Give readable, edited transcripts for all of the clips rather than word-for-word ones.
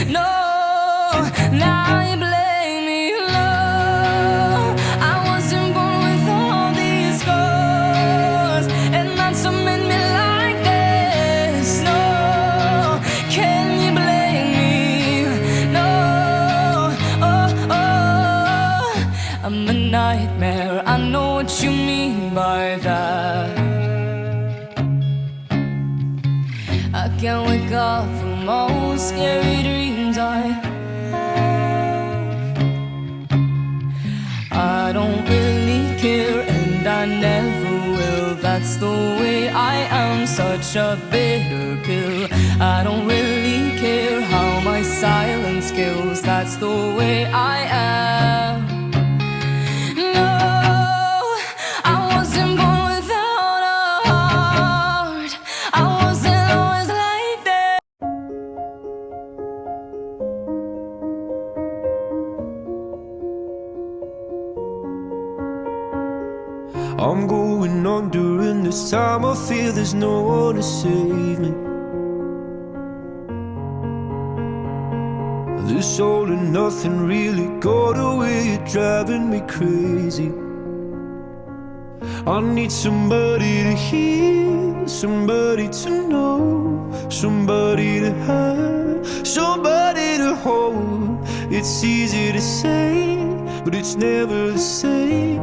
No, now you blame me. No, I wasn't born with all these scars, and that's what made me like this. No, can you blame me? No, oh, oh, I'm a nightmare. I know what you mean by that. I can't wake up from all scary dreams I don't really care, and I never will. That's the way I am, such a bitter pill. I don't really care how my silence kills. That's the way I am. I'm going on during this time. I feel there's no one to save me. This all and nothing really got away, you're driving me crazy. I need somebody to hear, somebody to know, somebody to have, somebody to hold. It's easy to say, but it's never the same.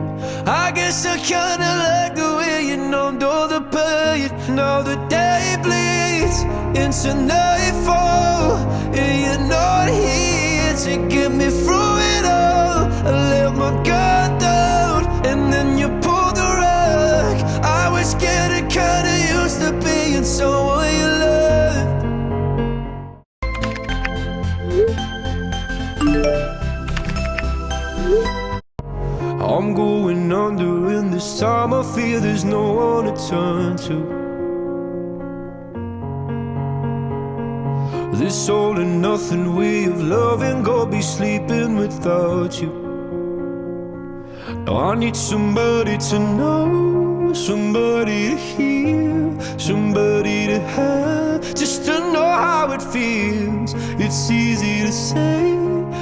I guess I kinda like the way you numbed all the pain. Now the day bleeds into nightfall, and you're not here to get me through it all. I let my guard down, and then you pulled the rug. I was getting kinda used to being someone you loved. I'm going under, and this time I feel there's no one to turn to. This all and nothing way of loving, go be sleeping without you. Now I need somebody to know, somebody to hear, somebody to have, just to know how it feels. It's easy to say,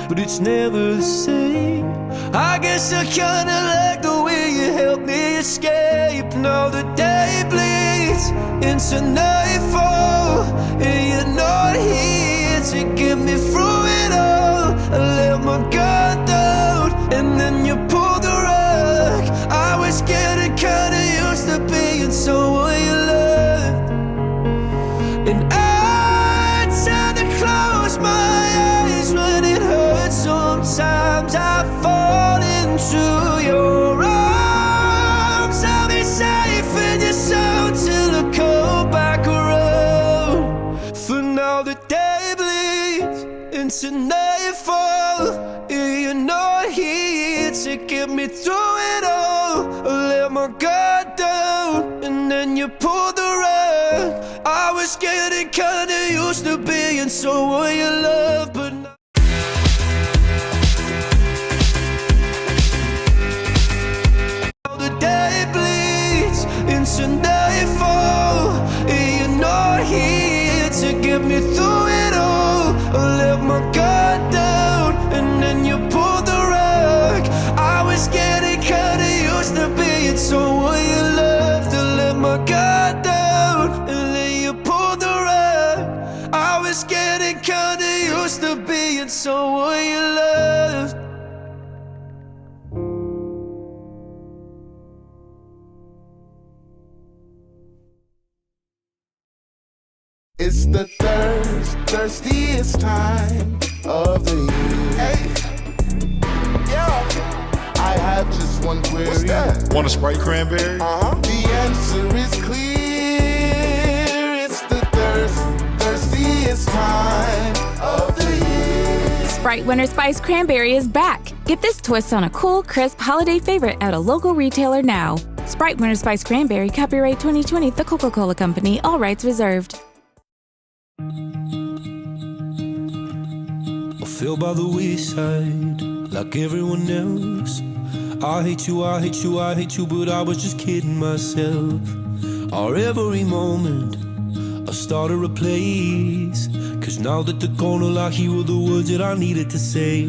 but it's never the same. I guess I kinda like the way you helped me escape. Now the day bleeds into nightfall, and you're not here to get me through it all. I let my guard down, and then you pulled the rug. I was getting kinda used to being someone you loved, and I tend to close my eyes when it hurts. Sometimes I fall into your arms. I'll be safe in your soul till I come back around. For now the day bleeds into nightfall, and you're not here to get me through it all. I let my guard down, and then you pulled the rug. I was getting kinda used to being someone you love, but now the day bleeds into nightfall, and you're not here to get me through it all. I let my guard down, and then you pulled the rug. I was getting kinda used to being someone you loved. To let my guard down, and then you pulled the rug. I was getting kinda used to being someone you loved. It's the thirstiest time of the year. Hey, yeah. I have just one query. What's that? Want a Sprite cranberry? The answer is clear. It's the thirstiest time of the year. Sprite Winter Spice Cranberry is back. Get this twist on a cool, crisp holiday favorite at a local retailer now. Sprite Winter Spice Cranberry, copyright 2020, The Coca-Cola Company, all rights reserved. I fell by the wayside like everyone else. I hate you, I hate you, I hate you, but I was just kidding myself. Our every moment I started a place, Cause now that the corner lock, here were the words that I needed to say.